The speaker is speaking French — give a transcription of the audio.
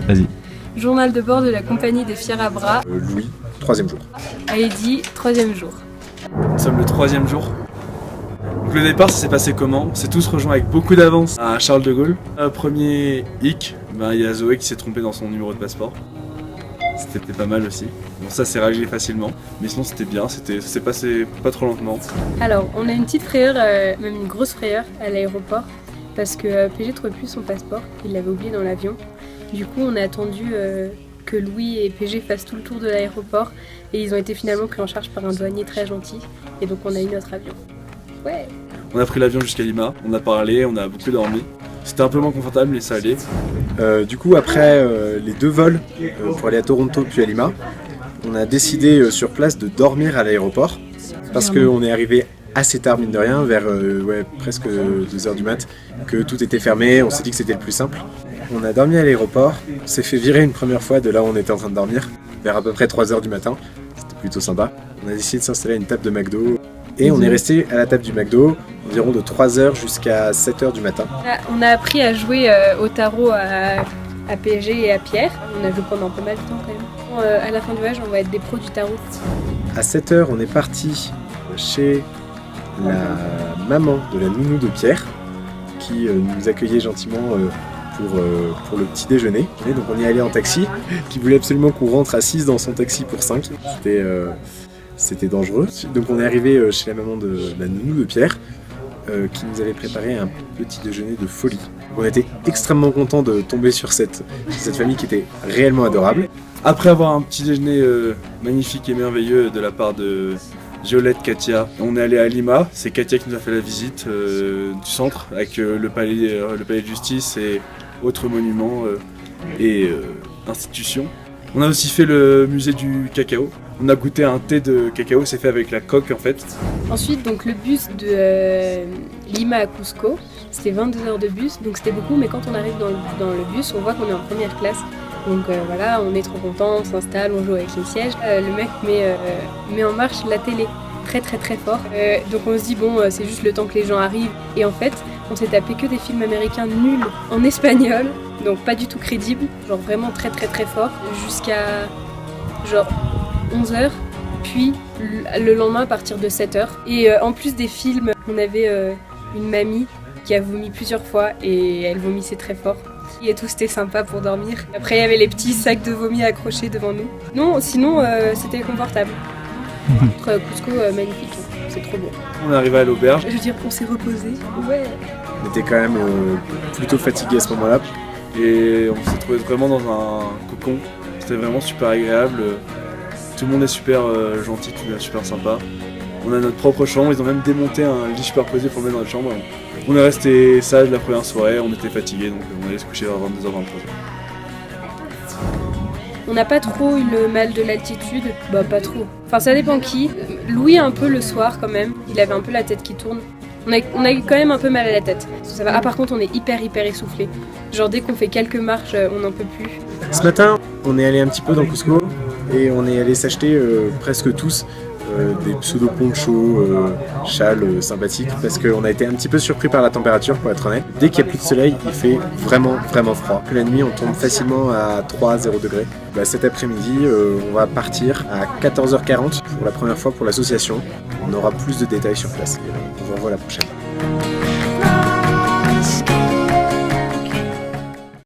Vas-y. Journal de bord de la compagnie des Fiers à Bras. Louis, 3e jour. Heidi, 3e jour. Nous sommes le 3e jour. Donc le départ, ça s'est passé comment? On s'est tous rejoints avec beaucoup d'avance à Charles de Gaulle. Premier hic, il y a Zoé qui s'est trompée dans son numéro de passeport. C'était pas mal aussi. Bon, ça s'est réglé facilement, mais sinon c'était bien, ça s'est passé pas trop lentement. Alors, on a une petite frayeur, même une grosse frayeur à l'aéroport, parce que PG trouvait plus son passeport, il l'avait oublié dans l'avion. Du coup, on a attendu que Louis et PG fassent tout le tour de l'aéroport, et ils ont été finalement pris en charge par un douanier très gentil, et donc on a eu notre avion. Ouais. On a pris l'avion jusqu'à Lima, on a parlé, on a beaucoup dormi. C'était un peu moins confortable, mais ça allait. Du coup, après les 2 vols pour aller à Toronto puis à Lima, on a décidé sur place de dormir à l'aéroport parce qu'on est arrivé assez tard, mine de rien, vers presque 2h du mat, que tout était fermé. On s'est dit que c'était le plus simple. On a dormi à l'aéroport, on s'est fait virer une première fois de là où on était en train de dormir, vers à peu près 3h du matin. C'était plutôt sympa. On a décidé de s'installer à une table de McDo et on est resté à la table du McDo environ de 3h jusqu'à 7h du matin. On a appris à jouer au tarot à PG et à Pierre. On a joué pendant pas mal de temps quand même. À la fin du voyage, on va être des pros du tarot. À 7h, on est parti chez la maman de la nounou de Pierre qui nous accueillait gentiment pour le petit déjeuner. Et donc on y est allé en taxi, qui voulait absolument qu'on rentre à 6 dans son taxi pour 5. C'était dangereux. Donc on est arrivé chez la maman de la nounou de Pierre, qui nous avait préparé un petit déjeuner de folie. On était extrêmement contents de tomber sur cette famille qui était réellement adorable. Après avoir un petit déjeuner magnifique et merveilleux de la part de Violette, Katia, on est allé à Lima. C'est Katia qui nous a fait la visite du centre avec le palais de justice et autres monuments et institutions. On a aussi fait le musée du cacao. On a goûté un thé de cacao, c'est fait avec la coque en fait. Ensuite, donc le bus de Lima à Cusco, c'était 22 heures de bus, donc c'était beaucoup, mais quand on arrive dans le bus, on voit qu'on est en première classe. Donc voilà, on est trop content, on s'installe, on joue avec les sièges. Le mec met en marche la télé très très très fort. Donc on se dit bon, c'est juste le temps que les gens arrivent. Et en fait, on s'est tapé que des films américains nuls en espagnol, donc pas du tout crédibles, genre vraiment très très très fort, jusqu'à genre 11h, puis le lendemain à partir de 7h. Et en plus des films, on avait une mamie qui a vomi plusieurs fois et elle vomissait très fort. Et tout, c'était sympa pour dormir. Après, il y avait les petits sacs de vomi accrochés devant nous. Non, sinon, c'était confortable. Cusco, magnifique, c'est trop beau. On est arrivé à l'auberge. Je veux dire, on s'est reposé. Ouais. On était quand même plutôt fatigués à ce moment-là. Et on s'est trouvé vraiment dans un cocon. C'était vraiment super agréable. Tout le monde est super gentil, tout le monde est super sympa. On a notre propre chambre, ils ont même démonté un lit superposé pour le mettre dans notre chambre. On est resté sage la première soirée, on était fatigués, donc on allait se coucher vers 22h, 23h. On n'a pas trop eu le mal de l'altitude, bah pas trop. Enfin ça dépend qui. Louis un peu le soir quand même, il avait un peu la tête qui tourne. On a eu quand même un peu mal à la tête. Ça va. Ah par contre on est hyper essoufflé. Genre dès qu'on fait quelques marches, on n'en peut plus. Ce matin, on est allé un petit peu dans Cusco et on est allé s'acheter presque tous des pseudo-ponchos, châles sympathiques, parce qu'on a été un petit peu surpris par la température, pour être honnête. Dès qu'il n'y a plus de soleil, il fait vraiment froid. La nuit, on tombe facilement à 3-0 degrés. Cet après-midi, on va partir à 14h40 pour la première fois pour l'association. On aura plus de détails sur place. On vous revoit la prochaine.